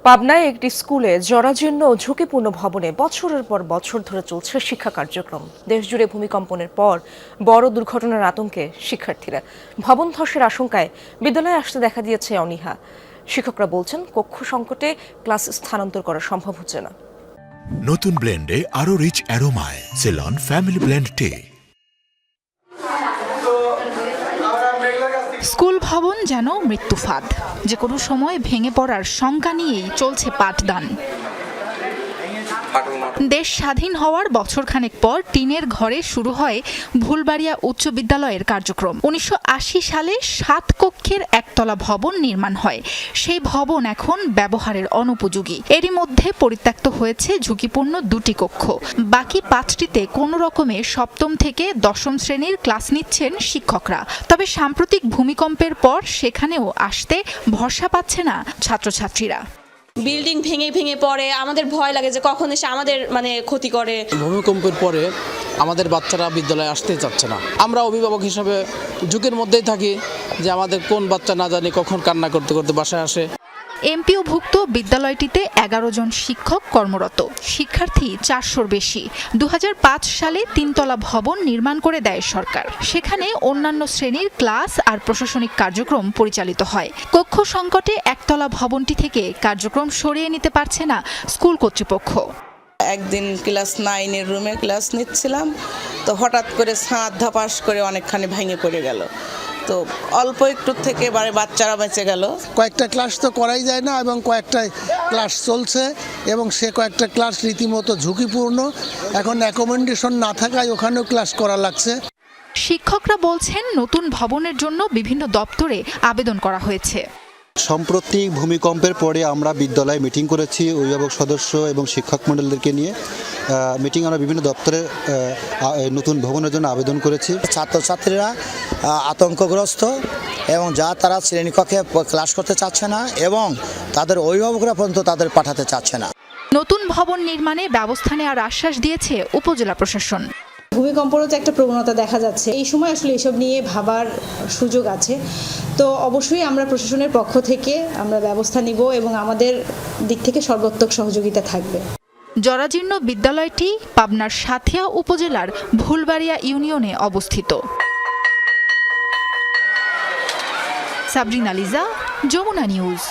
পাবনায় একটি স্কুলে জরাজীর্ণ ও ঝুঁকিপূর্ণ ভবনে বছরের পর বছর ধরে চলছে শিক্ষা কার্যক্রম। দেশজুড়ে ভূমিকম্পনের পর বড় দুর্ঘটনার আতঙ্কে শিক্ষার্থীরা। ভবন ধসের আশঙ্কায় বিদ্যালয়ে আসতে দেখা দিয়েছে অনীহা। শিক্ষকরা বলছেন, কক্ষ সংকটে ক্লাস স্থানান্তর করা সম্ভব হচ্ছে না। নতুন ব্লেন্ডে আরো রিচ অ্যারোমায় সেলন ফ্যামিলি ব্লেন্ড টে। স্কুল ভবন যেন মৃত্যু ফাঁদ, যে কোনো সময় ভেঙে পড়ার শঙ্কা নিয়েই চলছে পাঠদান। দেশ স্বাধীন হওয়ার বছরখানেক পর টিনের ঘরে শুরু হয় ভুলবাড়িয়া উচ্চ বিদ্যালয়ের কার্যক্রম। ১৯৮০ সালে ৭ কক্ষের একতলা ভবন নির্মাণ হয়। সেই ভবন এখন ব্যবহারের অনুপযোগী। এরই মধ্যে পরিত্যক্ত হয়েছে ঝুঁকিপূর্ণ ২টি কক্ষ। বাকি ৫টিতে কোনো রকমে সপ্তম থেকে দশম শ্রেণীর ক্লাস নিচ্ছেন শিক্ষকরা। তবে সাম্প্রতিক ভূমিকম্পের পর সেখানেও আসতে ভরসা পাচ্ছে না ছাত্রছাত্রীরা। বিল্ডিং ভেঙে ভেঙে পড়ে, আমাদের ভয় লাগে যে কখন এসে আমাদের ক্ষতি করে। ভূমিকম্পের পরে আমাদের বাচ্চারা বিদ্যালয়ে আসতে চাচ্ছে না। আমরা অভিভাবক হিসেবে ঝুঁকির মধ্যেই থাকি যে আমাদের কোন বাচ্চা না জানি কখন কান্না করতে করতে বাসায় আসে। এমপিওভুক্ত বিদ্যালয়টিতে ১১ জন শিক্ষক কর্মরত, শিক্ষার্থী ৪০০-র বেশি। ২০০৫ সালে ৩তলা ভবন নির্মাণ করে দেয় সরকার। সেখানে অন্যান্য শ্রেণীর ক্লাস আর প্রশাসনিক কার্যক্রম পরিচালিত হয়। কক্ষ সংকটে একতলা ভবনটি থেকে কার্যক্রম সরিয়ে নিতে পারছে না স্কুল কর্তৃপক্ষ। একদিন ক্লাস 9-এর রুমে ক্লাস নিচ্ছিলাম, তো হঠাৎ করে ছাদ ধাপাস করে অনেকখানি ভেঙে পড়ে গেল। তো অল্প একটু থেকে বাচ্চারা বেঁচে গেল। কয়েকটা ক্লাস তো করাই যায় না, এবং কয়েকটা ক্লাস চলছে, এবং সে কয়েকটা ক্লাস রীতিমতো ঝুঁকিপূর্ণ। এখন অ্যাকোমোডেশন না থাকায় ওখানেও ক্লাস করা লাগছে। শিক্ষকরা বলছেন, নতুন ভবনের জন্য বিভিন্ন দপ্তরে আবেদন করা হয়েছে। সম্প্রতি ভূমিকম্পের পরে আমরা বিদ্যালয়ে মিটিং করেছি অভিভাবক সদস্য এবং শিক্ষক মণ্ডলীদেরকে নিয়ে। মিটিং আমরা বিভিন্ন দপ্তরে নতুন ভবনের জন্য আবেদন করেছি। ছাত্রছাত্রীরা আতঙ্কগ্রস্ত, এবং তারা শ্রেণীকক্ষে ক্লাস করতে চাচ্ছে না, এবং তাদের অভিভাবকরা পর্যন্ত তাদের পাঠাতে চাচ্ছে না। নতুন ভবন নির্মাণে ব্যবস্থা নেওয়ার আশ্বাস দিয়েছে উপজেলা প্রশাসন। ভূমিকম্পরও তো একটা প্রবণতা দেখা যাচ্ছে। এই সময় আসলে এসব নিয়ে ভাবার সুযোগ আছে। তো অবশ্যই আমরা প্রশাসনের পক্ষ থেকে আমরা ব্যবস্থা নিব, এবং আমাদের দিক থেকে সর্বোত্তক সহযোগিতা থাকবে। জরাজীর্ণ বিদ্যালয়টি পাবনার সাঁথিয়া উপজেলার ভুলবাড়িয়া ইউনিয়নে অবস্থিত। সাবরিনা লিজা, যমুনা নিউজ।